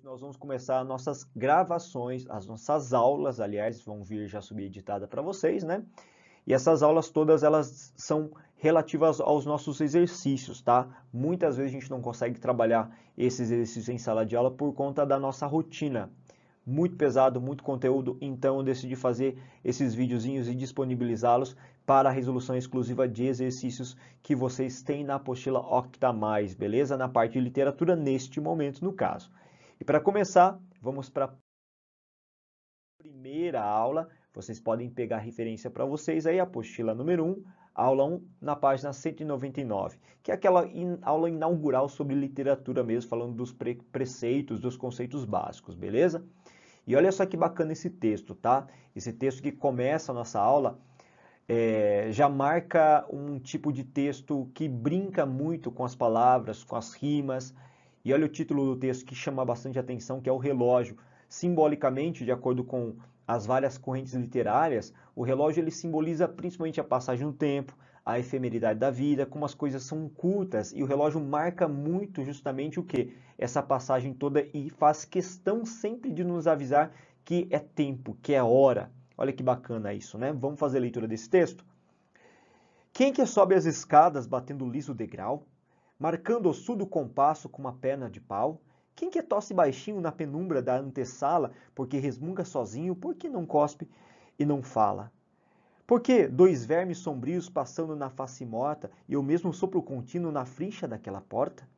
Hoje nós vamos começar nossas gravações, as nossas aulas, aliás, vão vir já subeditada para vocês, né? E essas aulas todas, elas são relativas aos nossos exercícios, tá? Muitas vezes a gente não consegue trabalhar esses exercícios em sala de aula por conta da nossa rotina. Muito pesado, muito conteúdo, então eu decidi fazer esses videozinhos e disponibilizá-los para a resolução exclusiva de exercícios que vocês têm na apostila Octa+, beleza? Na parte de literatura, neste momento, no caso. E para começar, vamos para a primeira aula. Vocês podem pegar a referência para vocês aí, apostila número 1, aula 1, na página 199, que é aquela aula inaugural sobre literatura mesmo, falando dos preceitos, dos conceitos básicos, beleza? E olha só que bacana esse texto, tá? Esse texto que começa a nossa aula já marca um tipo de texto que brinca muito com as palavras, com as rimas. E olha o título do texto que chama bastante atenção, que é o relógio. Simbolicamente, de acordo com as várias correntes literárias, o relógio ele simboliza principalmente a passagem do tempo, a efemeridade da vida, como as coisas são curtas, e o relógio marca muito justamente o que? Essa passagem toda, e faz questão sempre de nos avisar que é tempo, que é hora. Olha que bacana isso, né? Vamos fazer a leitura desse texto? Quem que sobe as escadas batendo liso degrau, marcando o surdo compasso com uma perna de pau? Quem que tosse baixinho na penumbra da antessala, porque resmunga sozinho, porque não cospe e não fala? Por que dois vermes sombrios passando na face morta e o mesmo sopro contínuo na frincha daquela porta?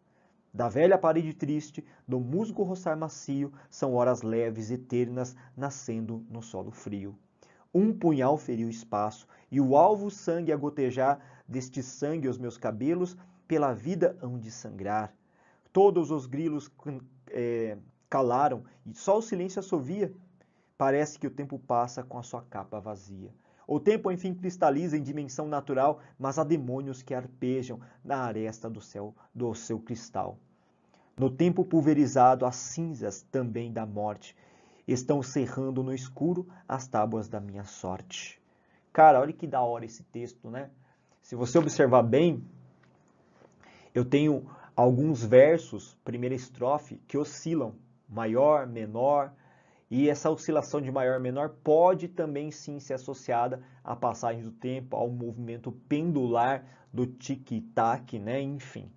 Da velha parede triste, do musgo roçar macio, são horas leves e ternas nascendo no solo frio. Um punhal feriu o espaço, e o alvo sangue a gotejar, deste sangue os meus cabelos, pela vida hão de sangrar. Todos os grilos calaram, e só o silêncio assovia. Parece que o tempo passa com a sua capa vazia. O tempo, enfim, cristaliza em dimensão natural, mas há demônios que arpejam na aresta do céu do seu cristal. No tempo pulverizado, as cinzas também da morte estão cerrando no escuro as tábuas da minha sorte. Cara, olha que da hora esse texto, né? Se você observar bem, eu tenho alguns versos, primeira estrofe, que oscilam, maior, menor, e essa oscilação de maior e menor pode também sim ser associada à passagem do tempo, ao movimento pendular do tic-tac, né? Enfim.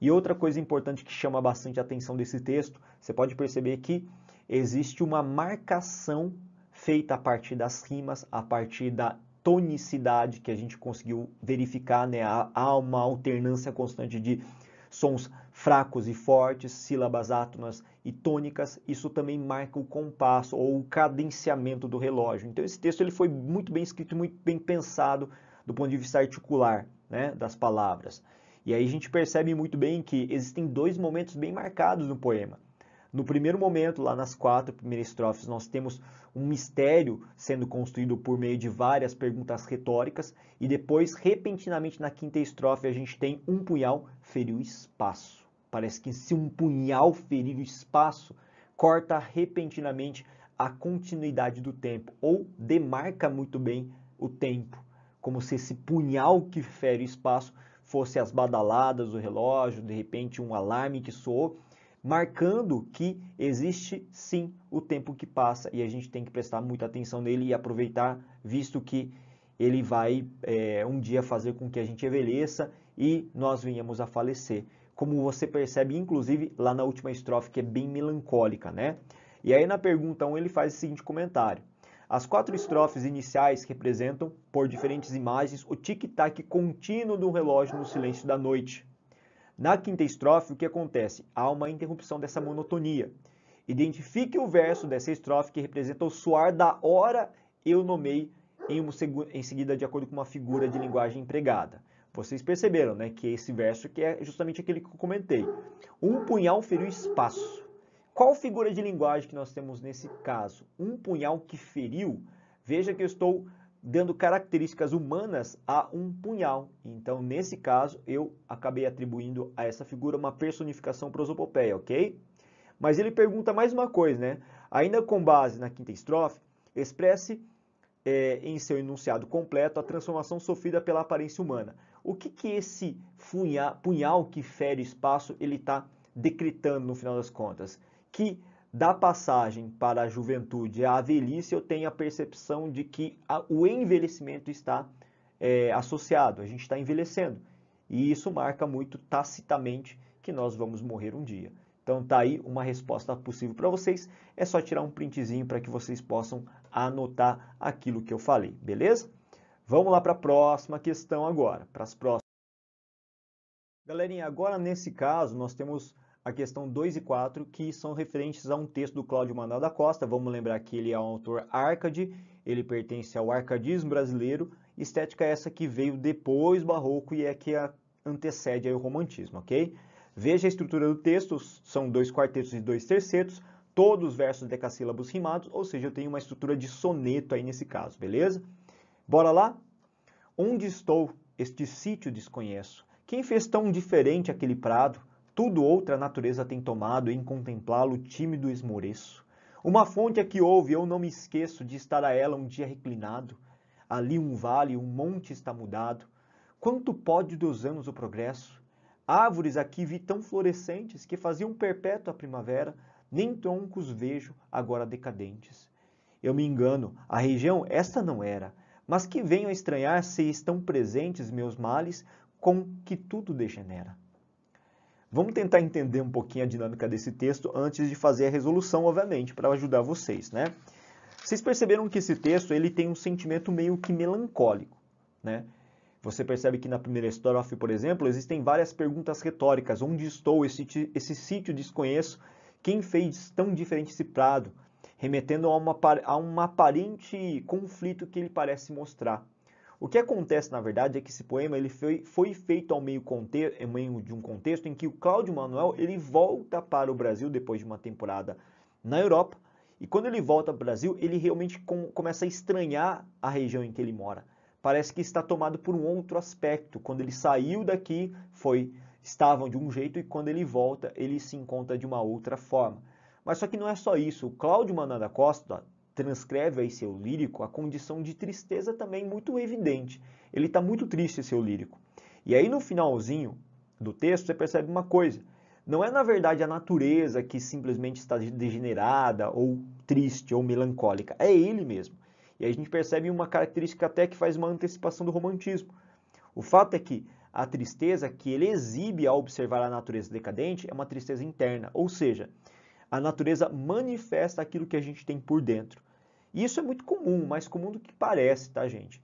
E outra coisa importante que chama bastante a atenção desse texto, você pode perceber que existe uma marcação feita a partir das rimas, a partir da tonicidade que a gente conseguiu verificar, né? Há uma alternância constante de sons fracos e fortes, sílabas átonas e tônicas. Isso também marca o compasso ou o cadenciamento do relógio. Então esse texto ele foi muito bem escrito, muito bem pensado do ponto de vista articular, né, das palavras. E aí a gente percebe muito bem que existem dois momentos bem marcados no poema. No primeiro momento, lá nas 4 primeiras estrofes, nós temos um mistério sendo construído por meio de várias perguntas retóricas, e depois, repentinamente, na 5ª estrofe, a gente tem um punhal ferir o espaço. Parece que se um punhal ferir o espaço, corta repentinamente a continuidade do tempo, ou demarca muito bem o tempo, como se esse punhal que fere o espaço fosse as badaladas do relógio, de repente um alarme que soou, marcando que existe sim o tempo que passa e a gente tem que prestar muita atenção nele e aproveitar, visto que ele vai um dia fazer com que a gente envelheça e nós venhamos a falecer. Como você percebe, inclusive, lá na última estrofe, que é bem melancólica, né? E aí na pergunta 1 ele faz o seguinte comentário. As 4 estrofes iniciais representam, por diferentes imagens, o tic-tac contínuo do relógio no silêncio da noite. Na 5ª estrofe, o que acontece? Há uma interrupção dessa monotonia. Identifique o verso dessa estrofe que representa o soar da hora eu nomei em seguida de acordo com uma figura de linguagem empregada. Vocês perceberam, né, que esse verso que é justamente aquele que eu comentei. Um punhal feriu espaço. Qual figura de linguagem que nós temos nesse caso? Um punhal que feriu. Veja que eu estou dando características humanas a um punhal. Então, nesse caso, eu acabei atribuindo a essa figura uma personificação prosopopeia, ok? Mas ele pergunta mais uma coisa, né? Ainda com base na 5ª estrofe, expresse em seu enunciado completo a transformação sofrida pela aparência humana. O que esse punhal que fere espaço ele está decretando no final das contas? Que da passagem para a juventude à velhice, eu tenho a percepção de que o envelhecimento está associado, a gente está envelhecendo. E isso marca muito tacitamente que nós vamos morrer um dia. Então tá aí uma resposta possível para vocês, é só tirar um printzinho para que vocês possam anotar aquilo que eu falei, beleza? Vamos lá para a próxima questão agora, para as próximas. Galerinha, agora nesse caso nós temos a questão 2 e 4, que são referentes a um texto do Cláudio Manuel da Costa. Vamos lembrar que ele é um autor Arcade, ele pertence ao arcadismo brasileiro, estética essa que veio depois do barroco e é que antecede aí o romantismo, ok? Veja a estrutura do texto, são 2 quartetos e 2 tercetos, todos versos decassílabos rimados, ou seja, eu tenho uma estrutura de soneto aí nesse caso, beleza? Bora lá? Onde estou? Este sítio desconheço. Quem fez tão diferente aquele prado? Tudo outra natureza tem tomado, em contemplá-lo tímido esmoreço. Uma fonte aqui houve, eu não me esqueço de estar a ela um dia reclinado. Ali um vale, um monte está mudado. Quanto pode dos anos o progresso? Árvores aqui vi tão florescentes que faziam perpétua a primavera, nem troncos vejo agora decadentes. Eu me engano, a região esta não era, mas que venho a estranhar se estão presentes meus males com que tudo degenera. Vamos tentar entender um pouquinho a dinâmica desse texto antes de fazer a resolução, obviamente, para ajudar vocês, né? Vocês perceberam que esse texto ele tem um sentimento meio que melancólico, né? Você percebe que na primeira estrofe, por exemplo, existem várias perguntas retóricas. Onde estou? Esse sítio desconheço. Quem fez tão diferente esse prado? Remetendo a um aparente conflito que ele parece mostrar. O que acontece, na verdade, é que esse poema ele foi feito ao meio de um contexto em que o Cláudio Manuel ele volta para o Brasil depois de uma temporada na Europa. E quando ele volta para o Brasil, ele realmente começa a estranhar a região em que ele mora. Parece que está tomado por um outro aspecto. Quando ele saiu daqui, estavam de um jeito e quando ele volta, ele se encontra de uma outra forma. Mas só que não é só isso. O Cláudio Manuel da Costa transcreve aí seu lírico a condição de tristeza também muito evidente. Ele está muito triste, seu lírico. E aí no finalzinho do texto você percebe uma coisa. Não é na verdade a natureza que simplesmente está degenerada ou triste ou melancólica. É ele mesmo. E aí a gente percebe uma característica até que faz uma antecipação do romantismo. O fato é que a tristeza que ele exibe ao observar a natureza decadente é uma tristeza interna, ou seja, a natureza manifesta aquilo que a gente tem por dentro. E isso é muito comum, mais comum do que parece, tá, gente?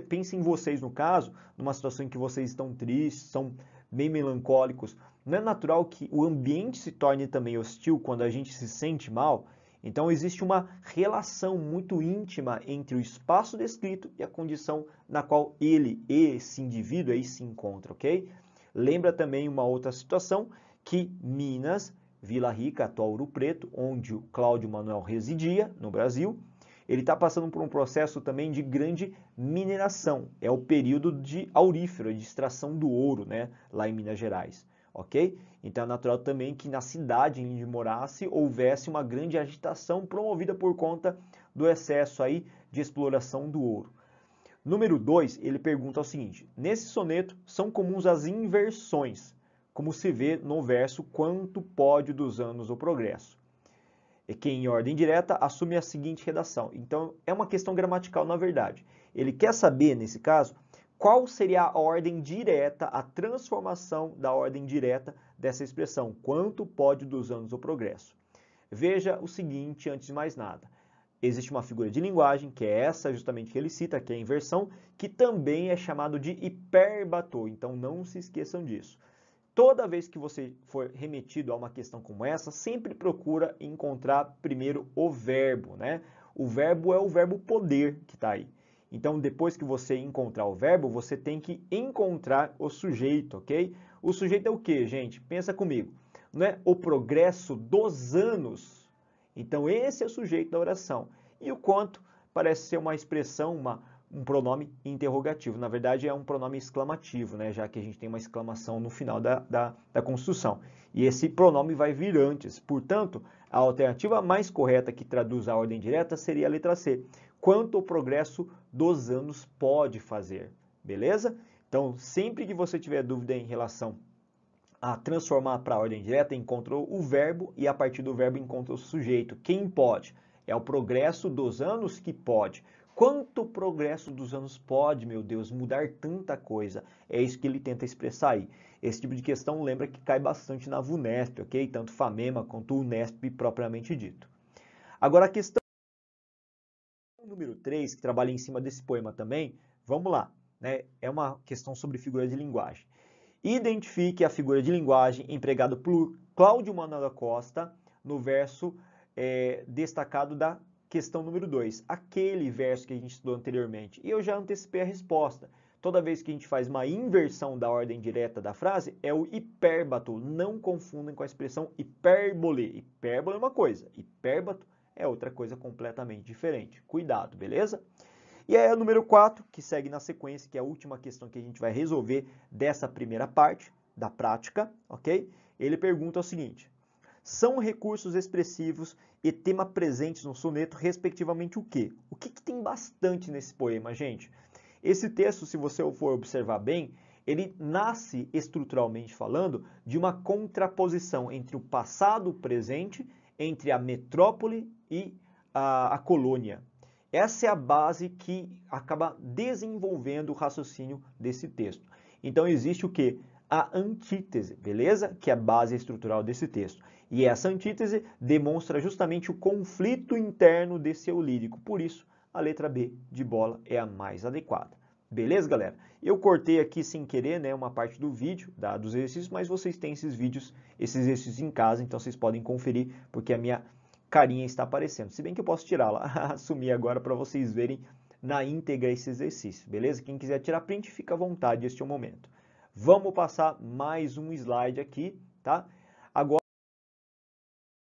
Pensem vocês, no caso, numa situação em que vocês estão tristes, são bem melancólicos. Não é natural que o ambiente se torne também hostil quando a gente se sente mal? Então existe uma relação muito íntima entre o espaço descrito e a condição na qual esse indivíduo aí se encontra, ok? Lembra também uma outra situação que Minas, Vila Rica, atual Ouro Preto, onde o Cláudio Manuel residia no Brasil, ele está passando por um processo também de grande mineração. É o período de aurífero, de extração do ouro, né, lá em Minas Gerais. Ok? Então é natural também que na cidade em que morasse houvesse uma grande agitação promovida por conta do excesso aí de exploração do ouro. Número 2, ele pergunta o seguinte: nesse soneto são comuns as inversões, como se vê no verso quanto pode dos anos o progresso. E que em ordem direta assume a seguinte redação. Então é uma questão gramatical na verdade. Ele quer saber, nesse caso, qual seria a ordem direta, a transformação da ordem direta dessa expressão, quanto pode dos anos o progresso. Veja o seguinte, antes de mais nada. Existe uma figura de linguagem, que é essa justamente que ele cita, que é a inversão, que também é chamado de hiperbatô, então não se esqueçam disso. Toda vez que você for remetido a uma questão como essa, sempre procura encontrar primeiro o verbo, né? O verbo é o verbo poder que está aí. Então, depois que você encontrar o verbo, você tem que encontrar o sujeito, ok? O sujeito é o quê, gente? Pensa comigo. Não é o progresso dos anos? Então, esse é o sujeito da oração. E o quanto parece ser uma expressão, um pronome interrogativo. Na verdade, é um pronome exclamativo, né? Já que a gente tem uma exclamação no final da construção. E esse pronome vai vir antes. Portanto, a alternativa mais correta que traduz a ordem direta seria a letra C. Quanto o progresso dos anos pode fazer. Beleza? Então, sempre que você tiver dúvida em relação a transformar para a ordem direta, encontra o verbo e a partir do verbo encontra o sujeito. Quem pode? É o progresso dos anos que pode. Quanto progresso dos anos pode, meu Deus, mudar tanta coisa? É isso que ele tenta expressar aí. Esse tipo de questão lembra que cai bastante na VUNESP, ok? Tanto FAMEMA quanto o UNESP propriamente dito. Agora a questão número 3, que trabalha em cima desse poema também, vamos lá, né? É uma questão sobre figura de linguagem. Identifique a figura de linguagem empregada por Cláudio Manuel da Costa no verso destacado da questão número 2, aquele verso que a gente estudou anteriormente. E eu já antecipei a resposta. Toda vez que a gente faz uma inversão da ordem direta da frase, é o hipérbato. Não confundem com a expressão hipérbole. Hipérbole é uma coisa, hipérbato é outra coisa completamente diferente. Cuidado, beleza? E aí o número 4, que segue na sequência, que é a última questão que a gente vai resolver dessa primeira parte da prática, ok? Ele pergunta o seguinte: são recursos expressivos e tema presentes no soneto, respectivamente, o quê? O que tem bastante nesse poema, gente? Esse texto, se você for observar bem, ele nasce, estruturalmente falando, de uma contraposição entre o passado e o presente, entre a metrópole e a colônia. Essa é a base que acaba desenvolvendo o raciocínio desse texto. Então existe o quê? A antítese, beleza? Que é a base estrutural desse texto. E essa antítese demonstra justamente o conflito interno desse eu lírico. Por isso, a letra B de bola é a mais adequada. Beleza, galera? Eu cortei aqui sem querer, né, uma parte do vídeo, dos exercícios, mas vocês têm esses vídeos, esses exercícios em casa, então vocês podem conferir, porque a minha carinha está aparecendo. Se bem que eu posso tirá-la, sumir agora para vocês verem na íntegra esse exercício, beleza? Quem quiser tirar print, fica à vontade, este é o momento. Vamos passar mais um slide aqui, tá? Agora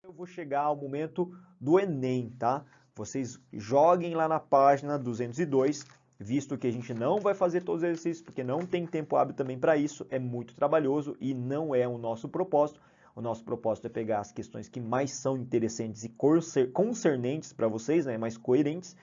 eu vou chegar ao momento do Enem, tá? Vocês joguem lá na página 202, visto que a gente não vai fazer todos os exercícios, porque não tem tempo hábil também para isso, é muito trabalhoso e não é o nosso propósito. O nosso propósito é pegar as questões que mais são interessantes e concernentes para vocês, né, mais coerentes.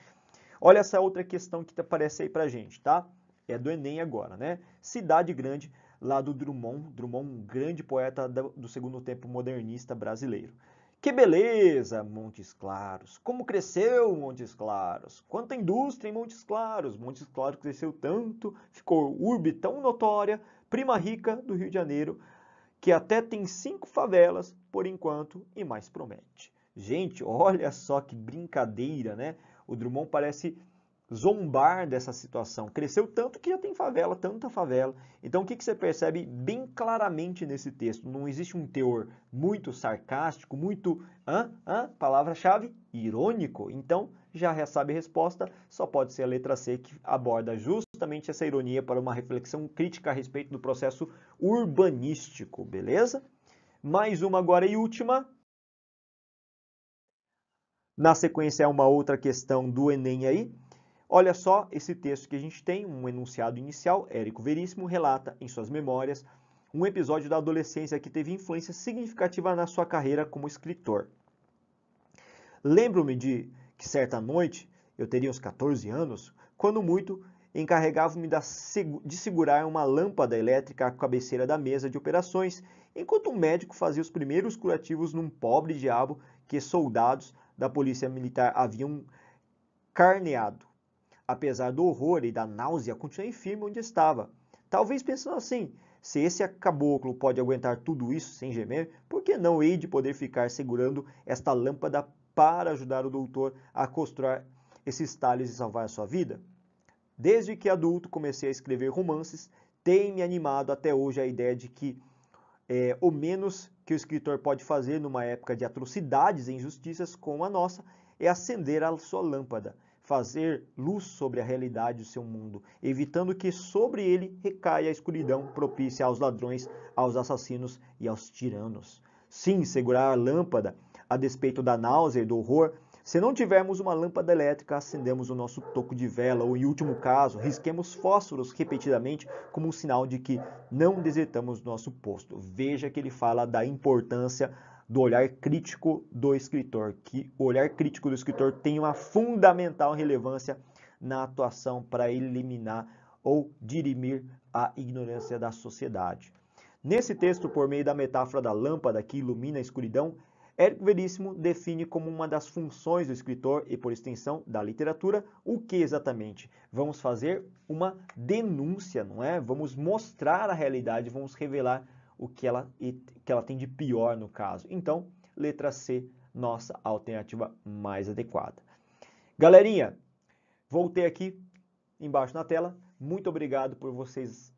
Olha essa outra questão que aparece aí pra gente, tá? É do Enem agora, né? Cidade Grande, lá do Drummond, um grande poeta do segundo tempo modernista brasileiro. Que beleza, Montes Claros! Como cresceu Montes Claros! Quanta indústria em Montes Claros! Montes Claros cresceu tanto, ficou urbe tão notória, prima rica do Rio de Janeiro, que até tem 5 favelas, por enquanto, e mais promete. Gente, olha só que brincadeira, né? O Drummond parece zombar dessa situação. Cresceu tanto que já tem favela, tanta favela. Então, o que você percebe bem claramente nesse texto? Não existe um teor muito sarcástico, muito, palavra-chave, irônico. Então, já sabe a resposta, só pode ser a letra C, que aborda justamente essa ironia para uma reflexão crítica a respeito do processo urbanístico, beleza? Mais uma agora e última. Na sequência é uma outra questão do Enem aí. Olha só esse texto que a gente tem, um enunciado inicial. Érico Veríssimo relata em suas memórias um episódio da adolescência que teve influência significativa na sua carreira como escritor. Lembro-me de que certa noite, eu teria uns 14 anos, quando muito, encarregava-me de segurar uma lâmpada elétrica à cabeceira da mesa de operações, enquanto um médico fazia os primeiros curativos num pobre diabo que soldados da polícia militar haviam carneado. Apesar do horror e da náusea, continuei firme onde estava. Talvez pensando assim, se esse caboclo pode aguentar tudo isso sem gemer, por que não hei de poder ficar segurando esta lâmpada para ajudar o doutor a costurar esses talhos e salvar a sua vida? Desde que adulto comecei a escrever romances, tem-me animado até hoje a ideia de que o menos que o escritor pode fazer numa época de atrocidades e injustiças como a nossa é acender a sua lâmpada, fazer luz sobre a realidade do seu mundo, evitando que sobre ele recaia a escuridão propícia aos ladrões, aos assassinos e aos tiranos. Sim, segurar a lâmpada, a despeito da náusea e do horror. Se não tivermos uma lâmpada elétrica, acendemos o nosso toco de vela ou, em último caso, risquemos fósforos repetidamente como um sinal de que não desertamos nosso posto. Veja que ele fala da importância do olhar crítico do escritor, que o olhar crítico do escritor tem uma fundamental relevância na atuação para eliminar ou dirimir a ignorância da sociedade. Nesse texto, por meio da metáfora da lâmpada que ilumina a escuridão, Érico Veríssimo define como uma das funções do escritor e, por extensão, da literatura, o que exatamente? Vamos fazer uma denúncia, não é? Vamos mostrar a realidade, vamos revelar o que ela tem de pior no caso. Então, letra C, nossa alternativa mais adequada. Galerinha, voltei aqui embaixo na tela. Muito obrigado por vocês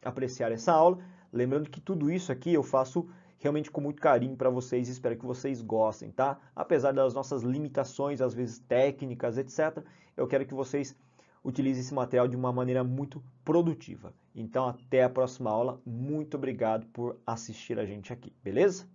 apreciarem essa aula. Lembrando que tudo isso aqui eu faço realmente com muito carinho para vocês, espero que vocês gostem, tá? Apesar das nossas limitações, às vezes técnicas, etc., eu quero que vocês utilizem esse material de uma maneira muito produtiva. Então, até a próxima aula. Muito obrigado por assistir a gente aqui, beleza?